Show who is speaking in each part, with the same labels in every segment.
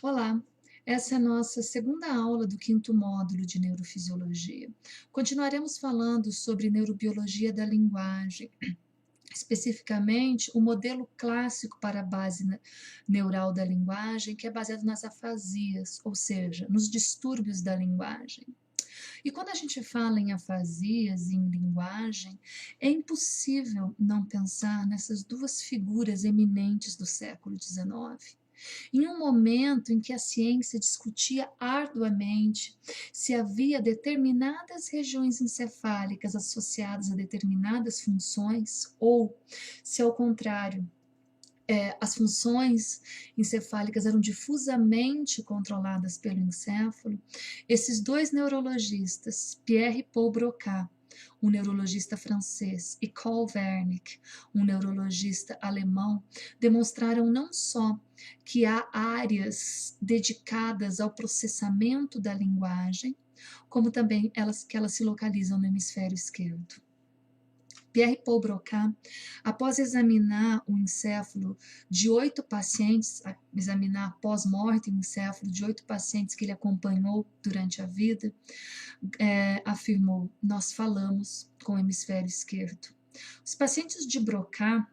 Speaker 1: Olá, essa é a nossa segunda aula do quinto módulo de neurofisiologia. Continuaremos falando sobre neurobiologia da linguagem, especificamente o modelo clássico para a base neural da linguagem, que é baseado nas afasias, ou seja, nos distúrbios da linguagem. E quando a gente fala em afasias e em linguagem, é impossível não pensar nessas duas figuras eminentes do século XIX. Em um momento em que a ciência discutia arduamente se havia determinadas regiões encefálicas associadas a determinadas funções, ou se, ao contrário, as funções encefálicas eram difusamente controladas pelo encéfalo, esses dois neurologistas, Pierre e Paul Broca, um neurologista francês, e Carl Wernicke, um neurologista alemão, demonstraram não só que há áreas dedicadas ao processamento da linguagem, como também que elas se localizam no hemisfério esquerdo. Pierre Paul Broca, após examinar o encéfalo de 8 pacientes, examinar pós-mortem o encéfalo de 8 pacientes que ele acompanhou durante a vida, afirmou: nós falamos com o hemisfério esquerdo. Os pacientes de Broca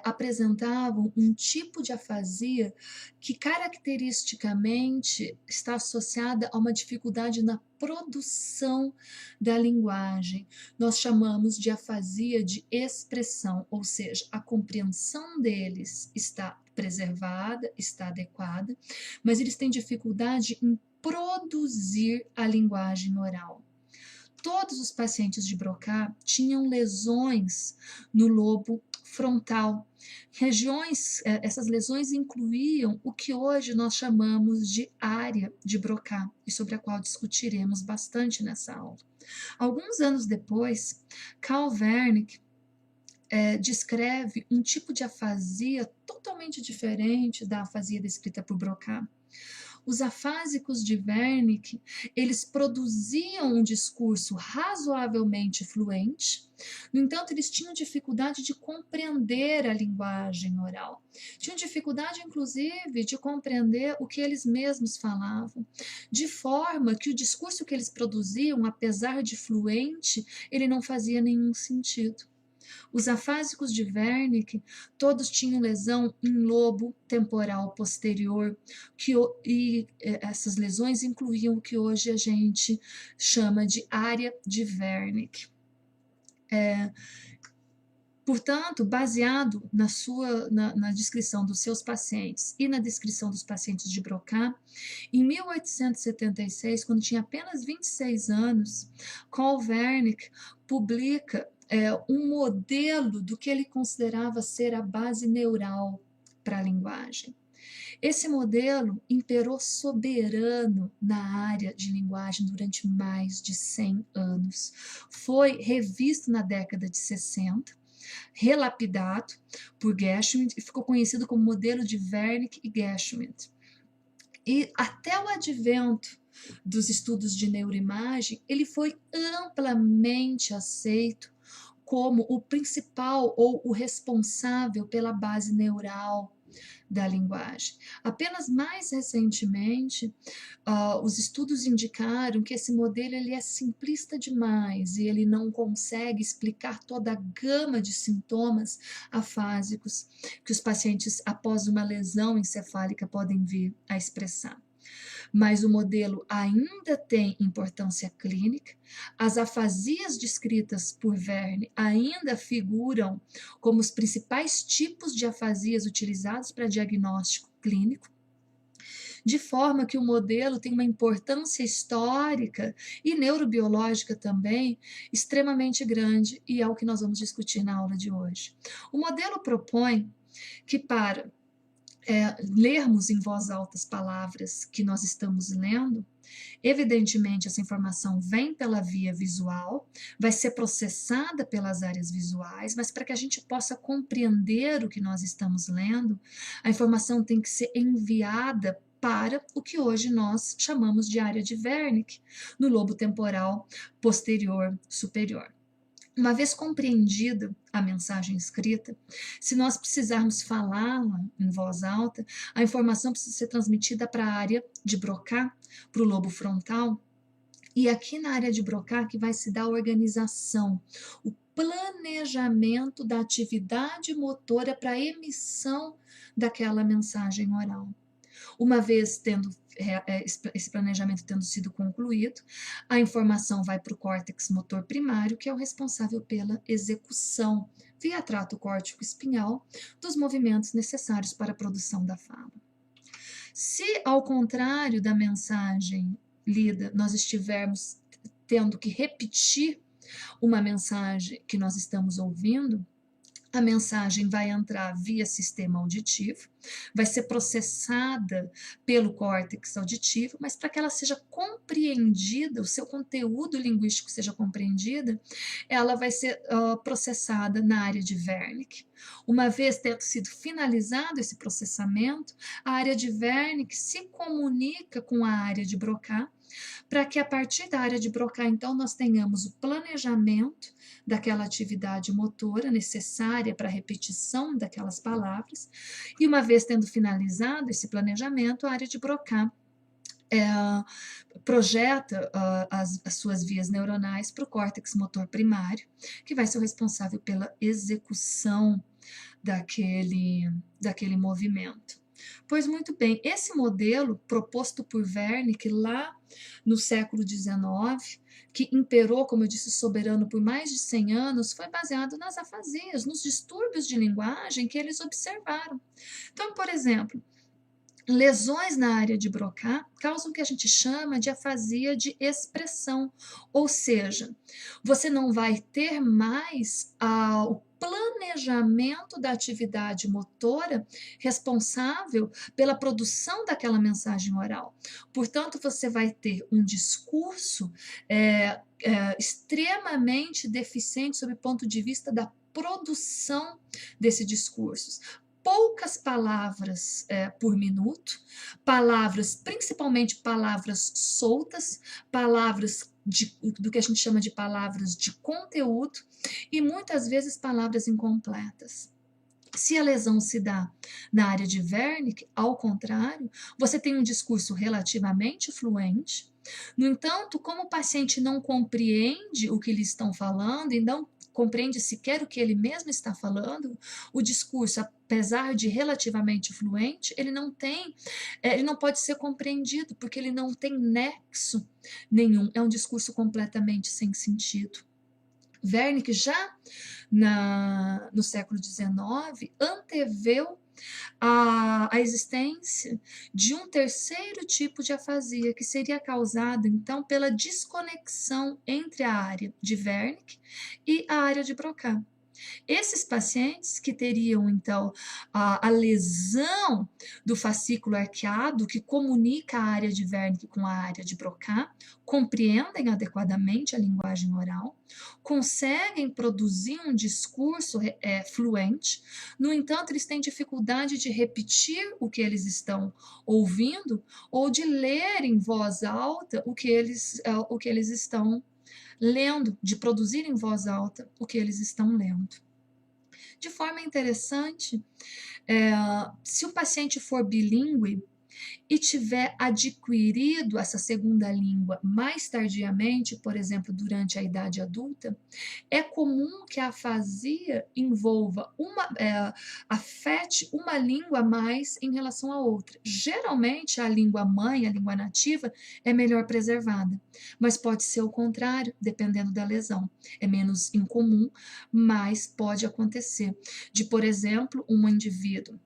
Speaker 1: apresentavam um tipo de afasia que caracteristicamente está associada a uma dificuldade na produção da linguagem. Nós chamamos de afasia de expressão, ou seja, a compreensão deles está preservada, está adequada, mas eles têm dificuldade em produzir a linguagem oral. Todos os pacientes de Broca tinham lesões no lobo frontal. Essas lesões incluíam o que hoje nós chamamos de área de Broca, e sobre a qual discutiremos bastante nessa aula. Alguns anos depois, Carl Wernicke descreve um tipo de afasia totalmente diferente da afasia descrita por Broca. Os afásicos de Wernicke, eles produziam um discurso razoavelmente fluente, no entanto, eles tinham dificuldade de compreender a linguagem oral. Tinham dificuldade, inclusive, de compreender o que eles mesmos falavam, de forma que o discurso que eles produziam, apesar de fluente, ele não fazia nenhum sentido. Os afásicos de Wernicke, todos tinham lesão em lobo temporal posterior, e essas lesões incluíam o que hoje a gente chama de área de Wernicke. Portanto, baseado na descrição dos seus pacientes e na descrição dos pacientes de Broca, em 1876, quando tinha apenas 26 anos, Carl Wernicke publica um modelo do que ele considerava ser a base neural para a linguagem. Esse modelo imperou soberano na área de linguagem durante mais de 100 anos. Foi revisto na década de 60, relapidado por Geschwind e ficou conhecido como modelo de Wernicke e Geschwind. E até o advento dos estudos de neuroimagem, ele foi amplamente aceito como o principal ou o responsável pela base neural da linguagem. Apenas mais recentemente, os estudos indicaram que esse modelo ele é simplista demais e ele não consegue explicar toda a gama de sintomas afásicos que os pacientes, após uma lesão encefálica, podem vir a expressar. Mas o modelo ainda tem importância clínica, as afasias descritas por Verne ainda figuram como os principais tipos de afasias utilizados para diagnóstico clínico, de forma que o modelo tem uma importância histórica e neurobiológica também extremamente grande, e é o que nós vamos discutir na aula de hoje. O modelo propõe que para lermos em voz alta as palavras que nós estamos lendo, evidentemente essa informação vem pela via visual, vai ser processada pelas áreas visuais, mas para que a gente possa compreender o que nós estamos lendo, a informação tem que ser enviada para o que hoje nós chamamos de área de Wernicke, no lobo temporal posterior superior. Uma vez compreendida a mensagem escrita, se nós precisarmos falá-la em voz alta, a informação precisa ser transmitida para a área de Broca, para o lobo frontal, e aqui na área de Broca que vai se dar a organização, o planejamento da atividade motora para a emissão daquela mensagem oral. Uma vez tendo esse planejamento tendo sido concluído, a informação vai para o córtex motor primário, que é o responsável pela execução, via trato córtico espinhal, dos movimentos necessários para a produção da fala. Se, ao contrário da mensagem lida, nós estivermos tendo que repetir uma mensagem que nós estamos ouvindo, a mensagem vai entrar via sistema auditivo, vai ser processada pelo córtex auditivo, mas para que ela seja compreendida, o seu conteúdo linguístico seja compreendida, ela vai ser processada na área de Wernicke. Uma vez tendo sido finalizado esse processamento, a área de Wernicke se comunica com a área de Broca, para que a partir da área de Broca, então, nós tenhamos o planejamento daquela atividade motora necessária para a repetição daquelas palavras, e uma vez tendo finalizado esse planejamento, a área de Broca projeta as suas vias neuronais para o córtex motor primário, que vai ser o responsável pela execução daquele movimento. Pois muito bem, esse modelo proposto por Wernicke lá no século XIX, que imperou, como eu disse, soberano por mais de 100 anos, foi baseado nas afasias, nos distúrbios de linguagem que eles observaram. Então, por exemplo, lesões na área de Broca causam o que a gente chama de afasia de expressão, ou seja, você não vai ter mais o planejamento da atividade motora responsável pela produção daquela mensagem oral. Portanto, você vai ter um discurso extremamente deficiente sob o ponto de vista da produção desses discursos. Poucas palavras por minuto, palavras, principalmente palavras soltas, palavras do que a gente chama de palavras de conteúdo e muitas vezes palavras incompletas. Se a lesão se dá na área de Wernicke, ao contrário, você tem um discurso relativamente fluente. No entanto, como o paciente não compreende o que lhe estão falando e não compreende sequer o que ele mesmo está falando, o discurso, apesar de relativamente fluente, ele não pode ser compreendido, porque ele não tem nexo nenhum, é um discurso completamente sem sentido. Wernicke já no século XIX anteveu a existência de um terceiro tipo de afasia, que seria causada, então, pela desconexão entre a área de Wernicke e a área de Broca. Esses pacientes que teriam, então, a lesão do fascículo arqueado, que comunica a área de Wernicke com a área de Broca, compreendem adequadamente a linguagem oral, conseguem produzir um discurso fluente, no entanto, eles têm dificuldade de repetir o que eles estão ouvindo ou de ler em voz alta o que eles estão lendo, de produzir em voz alta o que eles estão lendo. De forma interessante, se o paciente for bilíngue e tiver adquirido essa segunda língua mais tardiamente, por exemplo, durante a idade adulta, é comum que a afasia envolva afete uma língua a mais em relação à outra. Geralmente, a língua mãe, a língua nativa, é melhor preservada, mas pode ser o contrário, dependendo da lesão. É menos incomum, mas pode acontecer de, por exemplo, um indivíduo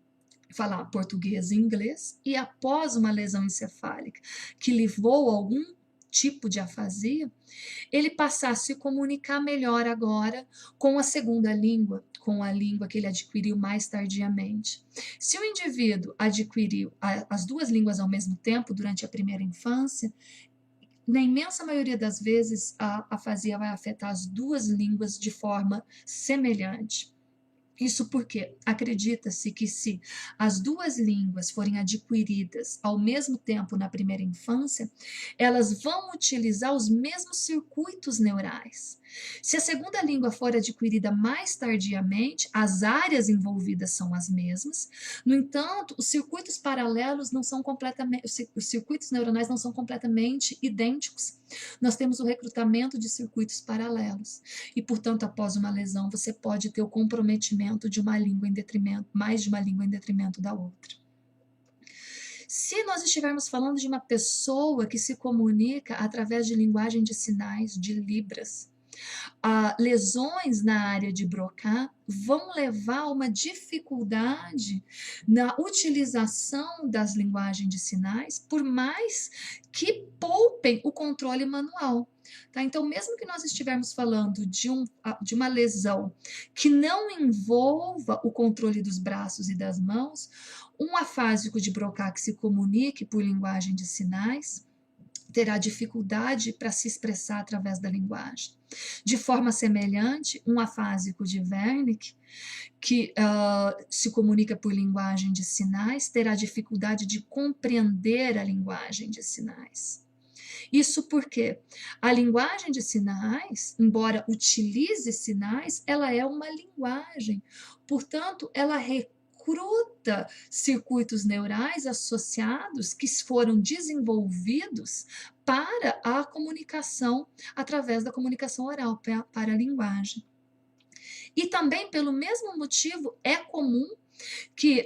Speaker 1: falar português e inglês, e após uma lesão encefálica que levou a algum tipo de afasia, ele passar a se comunicar melhor agora com a segunda língua, com a língua que ele adquiriu mais tardiamente. Se o indivíduo adquiriu as duas línguas ao mesmo tempo durante a primeira infância, na imensa maioria das vezes a afasia vai afetar as duas línguas de forma semelhante. Isso porque acredita-se que se as duas línguas forem adquiridas ao mesmo tempo na primeira infância, elas vão utilizar os mesmos circuitos neurais. Se a segunda língua for adquirida mais tardiamente, as áreas envolvidas são as mesmas. No entanto, os circuitos paralelos não são completamente, os circuitos neuronais não são completamente idênticos. Nós temos o recrutamento de circuitos paralelos. E, portanto, após uma lesão, você pode ter o comprometimento de uma língua em detrimento, mais de uma língua em detrimento da outra. Se nós estivermos falando de uma pessoa que se comunica através de linguagem de sinais, de libras, lesões na área de Broca vão levar a uma dificuldade na utilização das linguagens de sinais, por mais que poupem o controle manual. Tá? Então, mesmo que nós estivermos falando de uma lesão que não envolva o controle dos braços e das mãos, um afásico de Broca que se comunique por linguagem de sinais terá dificuldade para se expressar através da linguagem. De forma semelhante, um afásico de Wernicke, que se comunica por linguagem de sinais, terá dificuldade de compreender a linguagem de sinais. Isso porque a linguagem de sinais, embora utilize sinais, ela é uma linguagem. Portanto, ela recruta circuitos neurais associados que foram desenvolvidos para a comunicação, através da comunicação oral, para a linguagem. E também, pelo mesmo motivo, é comum que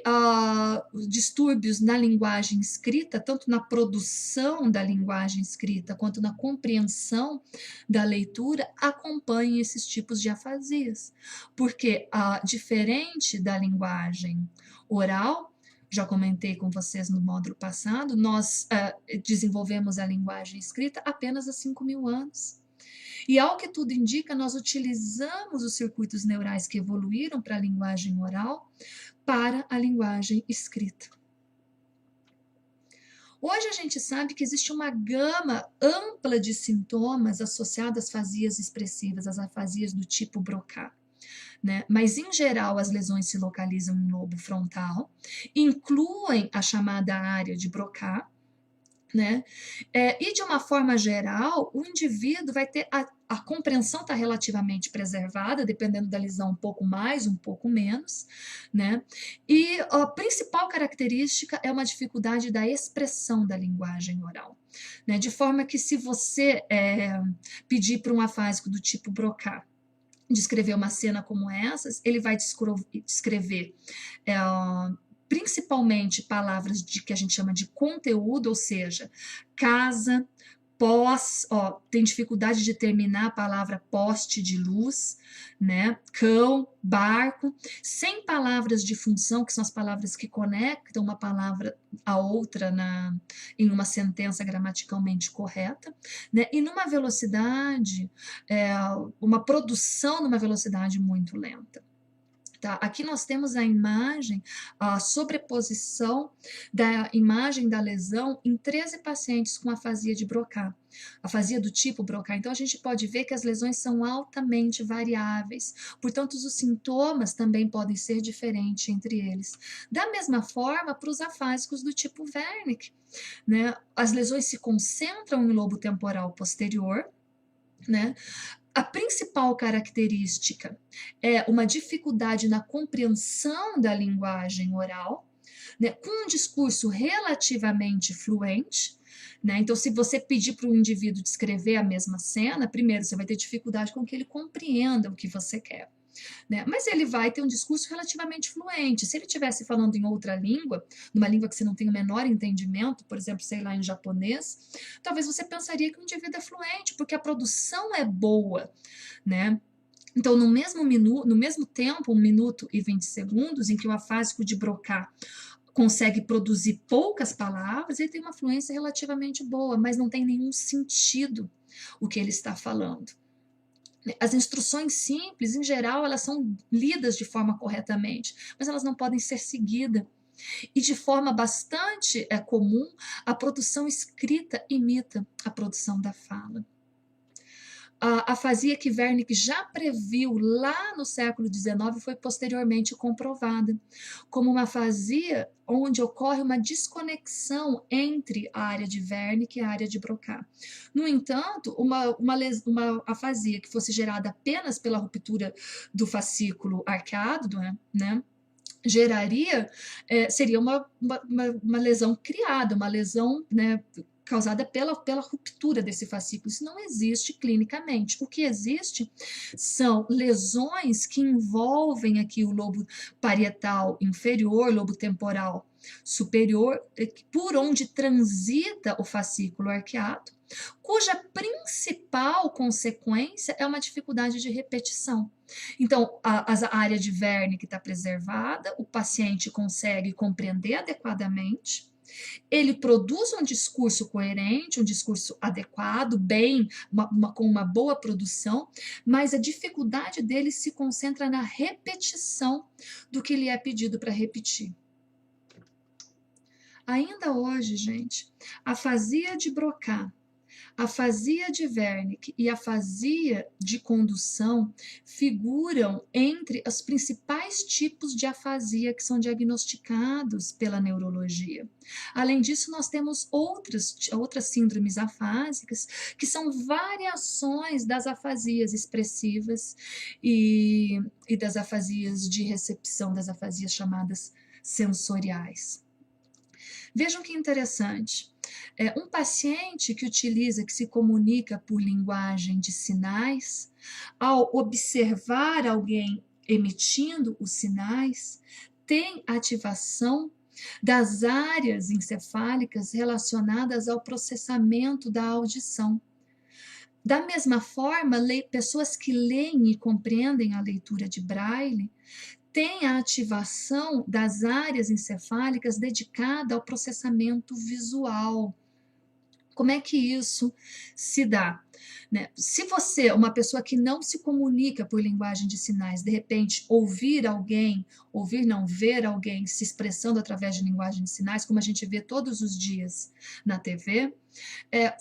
Speaker 1: distúrbios na linguagem escrita, tanto na produção da linguagem escrita quanto na compreensão da leitura, acompanhem esses tipos de afasias. Porque, diferente da linguagem oral, já comentei com vocês no módulo passado, nós desenvolvemos a linguagem escrita apenas há 5.000 anos. E, ao que tudo indica, nós utilizamos os circuitos neurais que evoluíram para a linguagem oral para a linguagem escrita. Hoje a gente sabe que existe uma gama ampla de sintomas associados às afasias expressivas, às afasias do tipo Broca. Né? Mas, em geral, as lesões se localizam no lobo frontal, incluem a chamada área de Broca, né? E, de uma forma geral, o indivíduo vai ter a compreensão está relativamente preservada, dependendo da lesão, um pouco mais, um pouco menos, né? E a principal característica é uma dificuldade da expressão da linguagem oral, né? De forma que, se você pedir para um afásico do tipo Broca descrever uma cena como essas, ele vai descrever principalmente palavras que a gente chama de conteúdo, ou seja, casa, tem dificuldade de terminar a palavra poste de luz, né? Cão, barco, sem palavras de função, que são as palavras que conectam uma palavra a outra em uma sentença gramaticalmente correta, né? E numa velocidade, uma produção numa velocidade muito lenta. Tá? Aqui nós temos a imagem, a sobreposição da imagem da lesão em 13 pacientes com afasia de Broca, afasia do tipo Broca. Então, a gente pode ver que as lesões são altamente variáveis, portanto, os sintomas também podem ser diferentes entre eles. Da mesma forma, para os afásicos do tipo Wernicke, né? As lesões se concentram em lobo temporal posterior, né? A principal característica é uma dificuldade na compreensão da linguagem oral, né, com um discurso relativamente fluente, né? Então, se você pedir para o indivíduo descrever a mesma cena, primeiro você vai ter dificuldade com que ele compreenda o que você quer. Né? Mas ele vai ter um discurso relativamente fluente. Se ele estivesse falando em outra língua, numa língua que você não tem o menor entendimento, por exemplo, sei lá, em japonês, talvez você pensaria que o indivíduo é fluente, porque a produção é boa, né? Então, no mesmo tempo, 1 minuto e 20 segundos, em que o afásico de Broca consegue produzir poucas palavras, ele tem uma fluência relativamente boa, mas não tem nenhum sentido o que ele está falando. As instruções simples, em geral, elas são lidas de forma corretamente, mas elas não podem ser seguidas. E, de forma bastante comum, a produção escrita imita a produção da fala. A afasia que Wernicke já previu lá no século XIX foi posteriormente comprovada como uma afasia onde ocorre uma desconexão entre a área de Wernicke e a área de Broca. No entanto, uma afasia que fosse gerada apenas pela ruptura do fascículo arqueado, né, geraria, seria uma lesão criada, uma lesão, né, causada pela ruptura desse fascículo. Isso não existe clinicamente. O que existe são lesões que envolvem aqui o lobo parietal inferior, lobo temporal superior, por onde transita o fascículo arqueado, cuja principal consequência é uma dificuldade de repetição. Então, a área de Wernicke está preservada, o paciente consegue compreender adequadamente, ele produz um discurso coerente, um discurso adequado, bem, com uma boa produção, mas a dificuldade dele se concentra na repetição do que lhe é pedido para repetir. Ainda hoje, gente, a afasia de Broca, a afasia de Wernicke e a afasia de condução figuram entre os principais tipos de afasia que são diagnosticados pela neurologia. Além disso, nós temos outras síndromes afásicas, que são variações das afasias expressivas e das afasias de recepção, das afasias chamadas sensoriais. Vejam que interessante. Um paciente que se comunica por linguagem de sinais, ao observar alguém emitindo os sinais, tem ativação das áreas encefálicas relacionadas ao processamento da audição. Da mesma forma, pessoas que leem e compreendem a leitura de Braille tem a ativação das áreas encefálicas dedicada ao processamento visual. Como é que isso se dá? Né? Se você, uma pessoa que não se comunica por linguagem de sinais, de repente ver alguém se expressando através de linguagem de sinais, como a gente vê todos os dias na TV,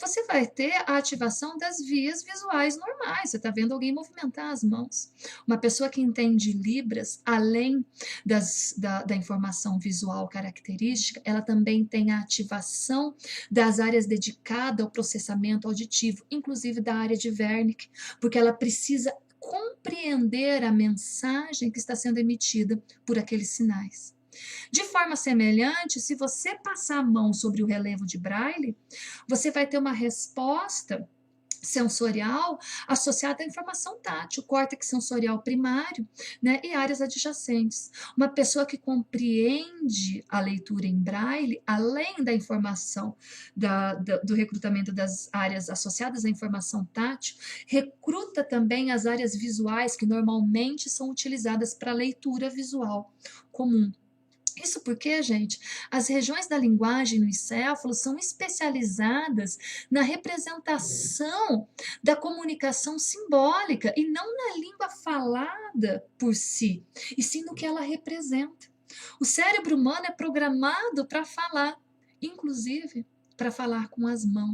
Speaker 1: você vai ter a ativação das vias visuais normais. Você está vendo alguém movimentar as mãos. Uma pessoa que entende Libras, além da informação visual característica, ela também tem a ativação das áreas dedicadas ao processamento auditivo, inclusive da área de Wernicke, porque ela precisa compreender a mensagem que está sendo emitida por aqueles sinais. De forma semelhante, se você passar a mão sobre o relevo de Braille, você vai ter uma resposta sensorial associada à informação tátil, córtex sensorial primário, né, e áreas adjacentes. Uma pessoa que compreende a leitura em Braille, além da informação do recrutamento das áreas associadas à informação tátil, recruta também as áreas visuais que normalmente são utilizadas para leitura visual comum. Isso porque, gente, as regiões da linguagem no encéfalo são especializadas na representação da comunicação simbólica e não na língua falada por si, e sim no que ela representa. O cérebro humano é programado para falar, inclusive para falar com as mãos.